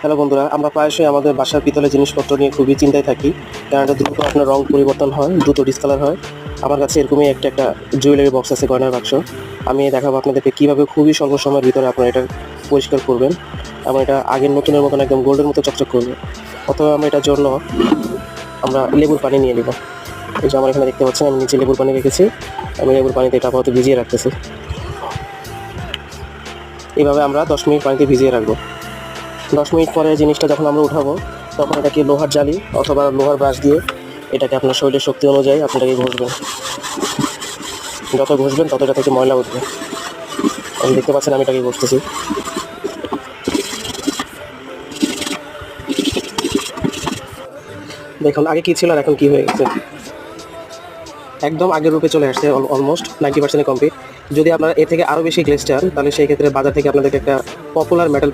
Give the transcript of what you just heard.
Hello বন্ধুরা, আমরা প্রায়শই আমাদের বাসার পিতলের জিনিসপত্র নিয়ে খুবই চিন্তায় থাকি, কারণ এটা দ্রুত আপনার রং পরিবর্তন হয়, দ্রুত ডিসকালার হয়। আমার কাছে এরকমই একটা জুয়েলারি বক্স আছে, গয়নার বাক্স। আমি দেখাবো আপনাদেরকে কীভাবে খুবই স্বল্প সময়ের ভিতরে আপনারা এটা পরিষ্কার করবেন এবং এটা আগের নতুনের মতন একদম গোল্ডের মতো চকচক করবে। অথবা আমরা এটার জন্য লেবুর পানি নিয়ে নেব। এই যে আমার এখানে দেখতে পাচ্ছেন, আমি নিচে লেবুর পানি রেখেছি। আমি লেবুর পানিতে এটা আপাতত ভিজিয়ে রাখতেছি। এইভাবে আমরা 10 মিনিট পানিতে ভিজিয়ে রাখবো। 10 মিনিট পরে জিনিসটা যখন আমরা উঠাবো, তখন এটাকে লোহার জালি অথবা লোহার ব্রাশ দিয়ে এটাকে আপনার শরীরের শক্তি অনুযায়ী আপনাকে ঘষবেন। যত ঘষবেন তত এটা থেকে ময়লা উঠবে। আমি দেখতে পাচ্ছেন আমি এটাকে ঘষতেছি। দেখুন আগে কী ছিল আর এখন কী হয়ে গেছে, একদম আগের রূপে চলে আসছে। Almost 90% complete. যদি আপনারা এর থেকে আরও বেশি গ্লেজ চান, তাহলে সেই ক্ষেত্রে বাজার থেকে আপনাদেরকে একটা পপুলার মেটাল